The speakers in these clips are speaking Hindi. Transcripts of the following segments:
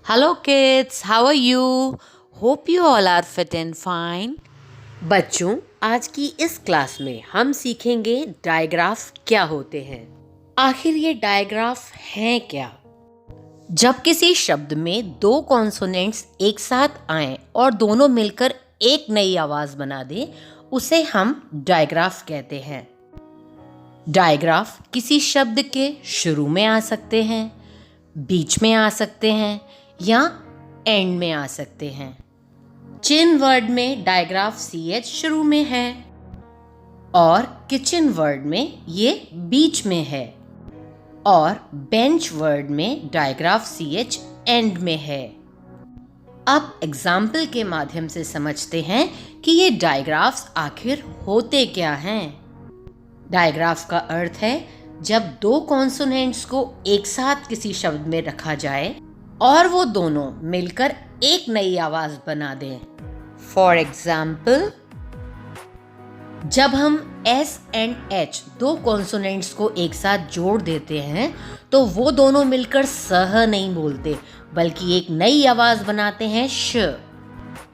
Hello, kids. How are you? Hope you all are fit and fine. बच्चों, आज की इस क्लास में हम सीखेंगे डायग्राफ क्या होते हैं। आखिर ये डायग्राफ हैं क्या? जब किसी शब्द में दो कॉन्सोनेंट्स एक साथ आएं और दोनों मिलकर एक नई आवाज बना दें, उसे हम डायग्राफ कहते हैं। डायग्राफ किसी शब्द के शुरू में आ सकते हैं, बीच में आ सकते हैं या एंड में आ सकते हैं। चिन वर्ड में डायग्राफ CH शुरू में है और किचन वर्ड में ये बीच में है और बेंच वर्ड में डायग्राफ CH एंड में है। अब एग्जाम्पल के माध्यम से समझते हैं कि ये डायग्राफ्स आखिर होते क्या हैं। डायग्राफ का अर्थ है जब दो कॉन्सोनेंट्स को एक साथ किसी शब्द में रखा जाए और वो दोनों मिलकर एक नई आवाज बना दें। फॉर एग्जाम्पल, जब हम S एंड H दो कॉन्सोनेंट्स को एक साथ जोड़ देते हैं तो वो दोनों मिलकर सह नहीं बोलते, बल्कि एक नई आवाज बनाते हैं श।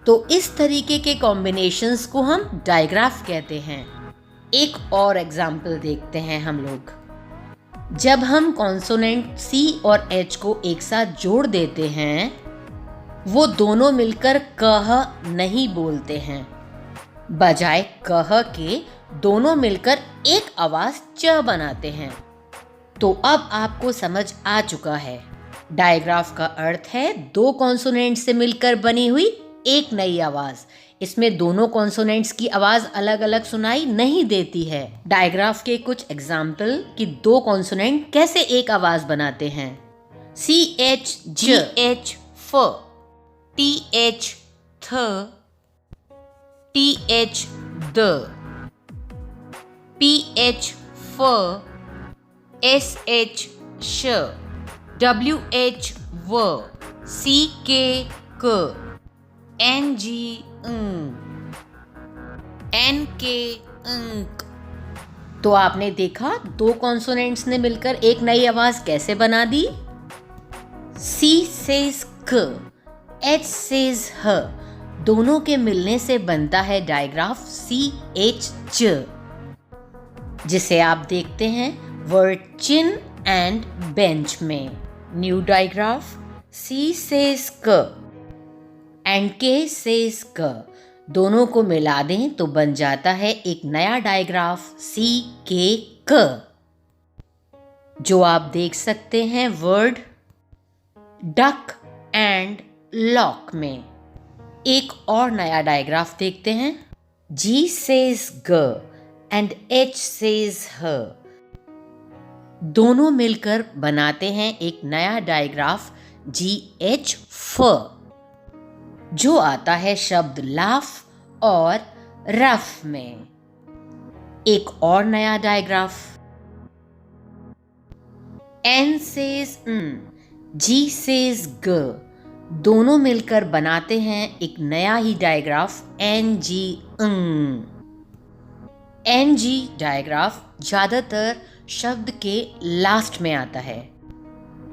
तो इस तरीके के कॉम्बिनेशंस को हम डायग्राफ कहते हैं। एक और एग्जाम्पल देखते हैं हम लोग। जब हम कॉन्सोनेंट C और H को एक साथ जोड़ देते हैं, वो दोनों मिलकर कह नहीं बोलते हैं, बजाय कह के दोनों मिलकर एक आवाज च बनाते हैं। तो अब आपको समझ आ चुका है, डायग्राफ का अर्थ है दो कॉन्सोनेंट से मिलकर बनी हुई एक नई आवाज। इसमें दोनों कॉन्सोनेंट्स की आवाज अलग अलग सुनाई नहीं देती है। डायग्राफ के कुछ एग्जाम्पल कि दो कॉन्सोनेंट कैसे एक आवाज बनाते हैं। CH GH फ, TH थ, TH द, PH फ, SH श, WH व, CK क, NG NK अंक। तो आपने देखा दो कॉन्सोनेंट्स ने मिलकर एक नई आवाज कैसे बना दी। C सेज क, H सेज ह, दोनों के मिलने से बनता है डायग्राफ CH च, जिसे आप देखते हैं वर्ड चिन एंड बेंच में। न्यू डायग्राफ C सेज क एंड K सेज क, दोनों को मिला दें तो बन जाता है एक नया डायग्राफ CK क, जो आप देख सकते हैं वर्ड डक एंड लॉक में। एक और नया डायग्राफ देखते हैं। G सेज ग एंड H सेज ह, दोनों मिलकर बनाते हैं एक नया डायग्राफ GH फ, जो आता है शब्द लाफ और रफ में। एक और नया digraph N says G says ग, दोनों मिलकर बनाते हैं एक नया ही डायग्राफ NG NG डायग्राफ ज्यादातर शब्द के लास्ट में आता है,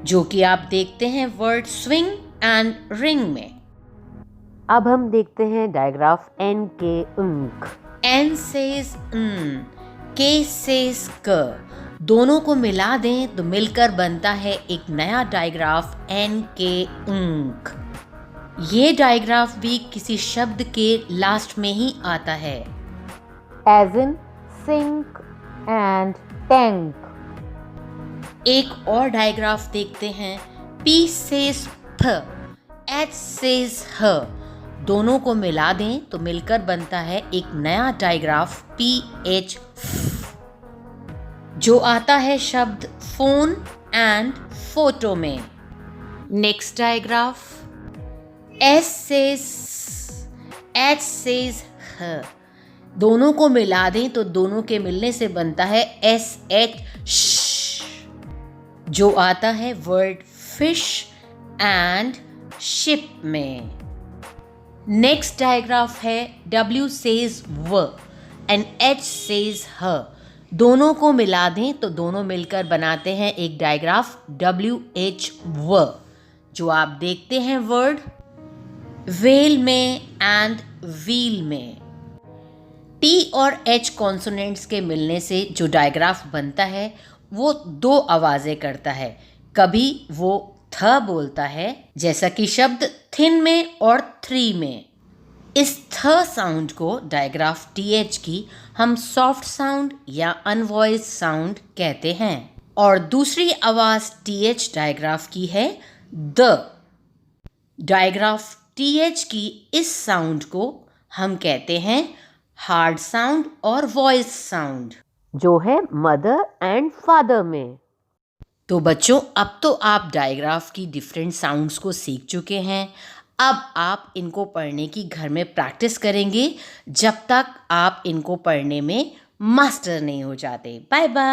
जो कि आप देखते हैं वर्ड स्विंग एंड रिंग में। अब हम देखते हैं डायग्राफ NK अंक। N सेज K सेज क, दोनों को मिला दें तो मिलकर बनता है एक नया डायग्राफ NK अंक। ये डायग्राफ भी किसी शब्द के लास्ट में ही आता है, as in sink and tank. एक और डायग्राफ देखते हैं। P सेज फ, H सेज ह, दोनों को मिला दें तो मिलकर बनता है एक नया डायग्राफ PH फ, जो आता है शब्द फोन एंड फोटो में। Next digraph S says H says ह, दोनों को मिला दें तो दोनों के मिलने से बनता है SH श, जो आता है वर्ड फिश एंड शिप में। नेक्स्ट डायग्राफ है W सेज व एंड H सेज ह, दोनों को मिला दें तो दोनों मिलकर बनाते हैं एक डायग्राफ WH व, जो आप देखते हैं वर्ड वेल में एंड व्हील में। टी और एच कॉन्सोनेंट्स के मिलने से जो डायग्राफ बनता है वो दो आवाज़ें करता है। कभी वो थ बोलता है, जैसा कि शब्द थिन में और थ्री में। इस थ साउंड को डायग्राफ टीएच की हम सॉफ्ट साउंड या अनवॉइस्ड साउंड कहते हैं। और दूसरी आवाज़ टीएच डायग्राफ की है द। डायग्राफ टीएच की इस साउंड को हम कहते हैं हार्ड साउंड और वॉइस साउंड, जो है मदर एंड फादर में। तो बच्चों, अब तो आप डायग्राफ की डिफरेंट साउंड्स को सीख चुके हैं। अब आप इनको पढ़ने की घर में प्रैक्टिस करेंगे जब तक आप इनको पढ़ने में मास्टर नहीं हो जाते। Bye bye.